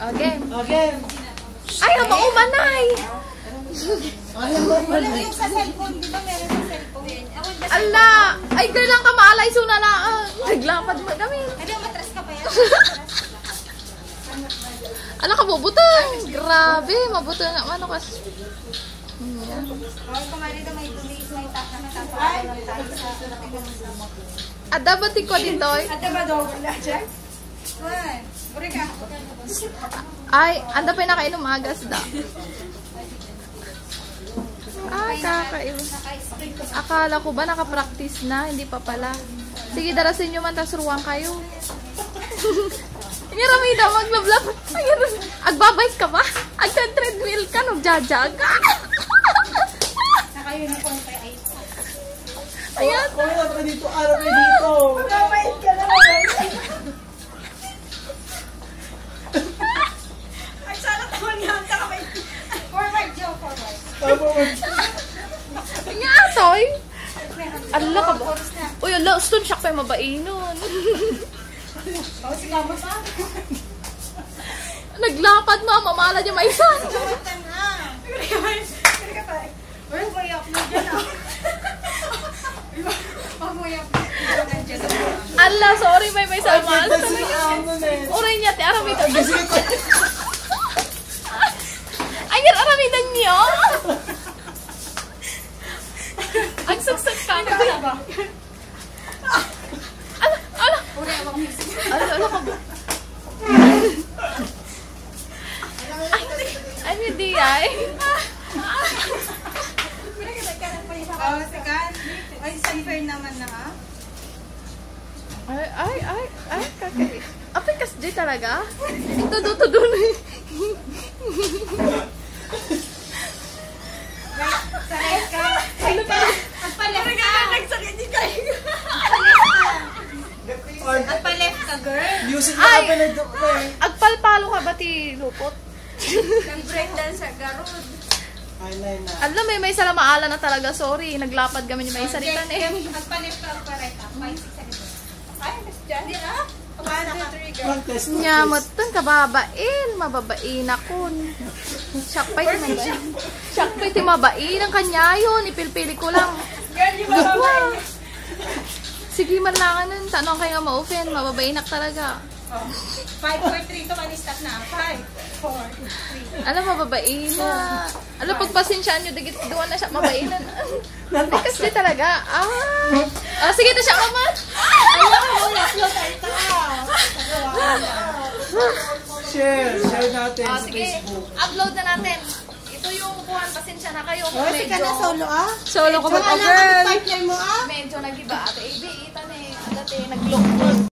Okay. Okay. Ay, ang maumanay! Wala yung sa cellphone, di ba meron sa cellphone? Ala! Ay, kailan ka maalay suna na. Naglapad mo kami. Ay, matras ka pa yan. Ala ka, bubutang. Grabe, mabutang naman ako. Ay, kumari na may tulis, may tapa na tapa. Ay, At dapat ko dito. ate ba daw wala dyan? Ay, buri ka. Ay, anda pa nakainom agas da. Ah, kakainom. Akala ko ba nakapractice na? Hindi pa pala. Sige, darasin nyo man, tas ruwang kayo. Ang ramida, maglablab. Agbabike ka ba? Agta-treadmill ka, nagjajag ka. Nakayo na po kay Ay. Ayan. Kuya ka dito, araw ka dito. Magkabait ka na. Ay, sana naman yan. Kakabait. Forward, Joe, forward. Nga, atoy. Ala ka ba? Uy, ala, stone shock pa yung mabainon. Oh, si Mama pa. Naglapad mo, mamala niya may isan. Kamata na. Pwede ka pa. Wala mo i-upload dyan ah. Wag mo i-upload dyan. Ala, sorry, may sama. Ala talaga. Oray niya, te, aramitan. Ayan, aramitan niyo. Ang saksak ka. Ala, ala. Ala ka ba? Ay, hindi ay. Oh, sikat. Ay, unfair naman na ah. Ay, kakay. Apay kas di talaga? Tudo na eh. Sakit ka. Ano ba? At pa-left ka. Nagsakit di kayo. At pa-left ka, girl. Music na Ay! ka na Agpalpalo ka ba ti lupot? Nag-breakdance sa garod. Ay, na. Alam, may sala maala na talaga. Sorry, naglapad kami ni may salitan eh. At pa-left ka, at pa-right ka. 5, 6, 7, 8. Ay, mas dyan. Di ah. 1, 2, 3, girl. Practice, Nyamot tan kababain, mababain akon. Syakpay ti mabain. Syakpay ti mabain ang kanyayon, ipilpili ko lang. Girl, yung mga Sige man lang nun, tanong kayo nga ma-offen, mababainak talaga. 5, 4, 3, to manistak na. 5, 4, 3. Alam, mababain na. Alam, pagpasensyaan nyo, digit doon na siya, mabainan. Ay, kasi talaga. Sige na siya, mama. Share natin sa Sige, Facebook. upload na natin. Ito yung kuhan, pasensya na kayo. Oh, si ka na solo ah. Solo ko Wala ba, na girl? partner mo ah. Medyo nagiba ate. Ibi, itan eh. Dati, nag-look